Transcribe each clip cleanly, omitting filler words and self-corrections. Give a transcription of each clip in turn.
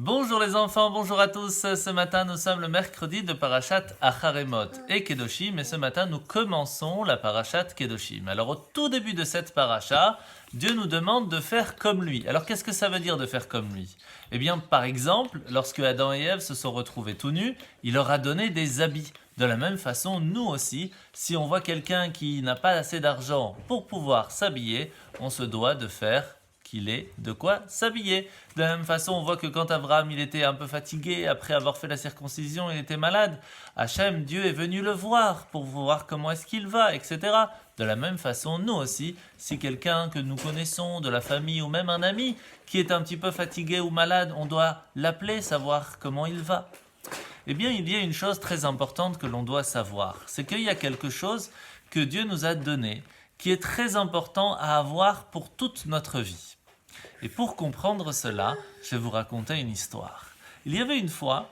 Bonjour les enfants, bonjour à tous. Ce matin, nous sommes le mercredi de Parashat Acharemot et Kedoshim. Et ce matin, nous commençons la Parashat Kedoshim. Alors, au tout début de cette parasha, Dieu nous demande de faire comme lui. Alors, qu'est-ce que ça veut dire de faire comme lui? Eh bien, par exemple, lorsque Adam et Ève se sont retrouvés tout nus, il leur a donné des habits. De la même façon, nous aussi, si on voit quelqu'un qui n'a pas assez d'argent pour pouvoir s'habiller, on se doit de faire qu'il ait de quoi s'habiller. De la même façon, on voit que quand Abraham il était un peu fatigué, après avoir fait la circoncision, il était malade, Hachem, Dieu est venu le voir pour voir comment est-ce qu'il va, etc. De la même façon, nous aussi, si quelqu'un que nous connaissons, de la famille ou même un ami, qui est un petit peu fatigué ou malade, on doit l'appeler, savoir comment il va. Eh bien, il y a une chose très importante que l'on doit savoir, c'est qu'il y a quelque chose que Dieu nous a donné, qui est très important à avoir pour toute notre vie. Et pour comprendre cela, je vais vous raconter une histoire. Il y avait une fois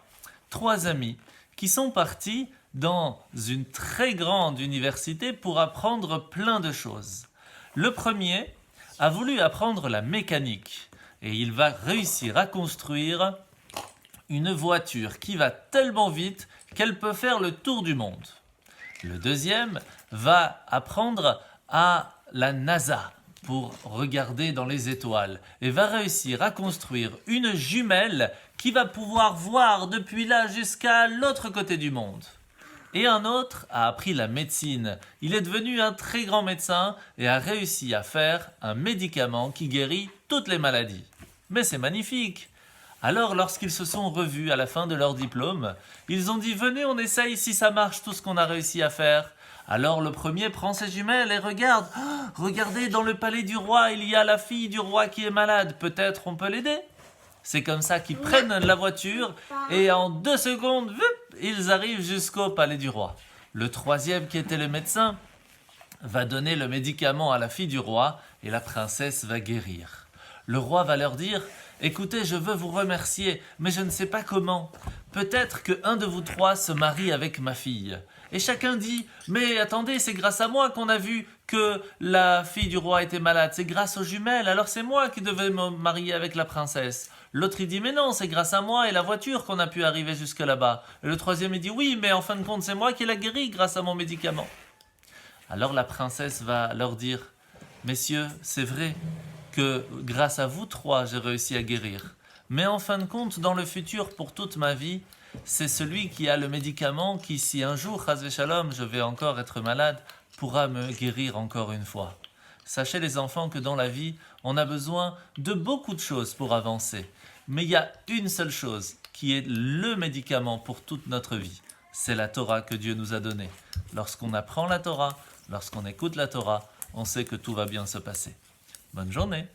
3 amis qui sont partis dans une très grande université pour apprendre plein de choses. Le premier a voulu apprendre la mécanique et il va réussir à construire une voiture qui va tellement vite qu'elle peut faire le tour du monde. Le deuxième va apprendre à la NASA pour regarder dans les étoiles et va réussir à construire une jumelle qui va pouvoir voir depuis là jusqu'à l'autre côté du monde. Et un autre a appris la médecine. Il est devenu un très grand médecin et a réussi à faire un médicament qui guérit toutes les maladies. Mais c'est magnifique! Alors, lorsqu'ils se sont revus à la fin de leur diplôme, ils ont dit « Venez, on essaye si ça marche tout ce qu'on a réussi à faire ». Alors le premier prend ses jumelles et regarde. Oh, regardez, dans le palais du roi, il y a la fille du roi qui est malade. Peut-être on peut l'aider. C'est comme ça qu'ils prennent la voiture et en 2 secondes, ils arrivent jusqu'au palais du roi. Le troisième, qui était le médecin, va donner le médicament à la fille du roi et la princesse va guérir. Le roi va leur dire « Écoutez, je veux vous remercier, mais je ne sais pas comment. Peut-être qu'un de vous 3 se marie avec ma fille. » Et chacun dit « Mais attendez, c'est grâce à moi qu'on a vu que la fille du roi était malade. C'est grâce aux jumelles, alors c'est moi qui devais me marier avec la princesse. » L'autre il dit « Mais non, c'est grâce à moi et la voiture qu'on a pu arriver jusque là-bas. » Et le troisième il dit « Oui, mais en fin de compte, c'est moi qui l'a guéri grâce à mon médicament. » Alors la princesse va leur dire « Messieurs, c'est vrai que grâce à vous 3, j'ai réussi à guérir. Mais en fin de compte, dans le futur, pour toute ma vie, c'est celui qui a le médicament qui, si un jour, chas v'shalom, je vais encore être malade, pourra me guérir encore une fois. » Sachez les enfants que dans la vie, on a besoin de beaucoup de choses pour avancer. Mais il y a une seule chose qui est le médicament pour toute notre vie. C'est la Torah que Dieu nous a donnée. Lorsqu'on apprend la Torah, lorsqu'on écoute la Torah, on sait que tout va bien se passer. Bonne journée!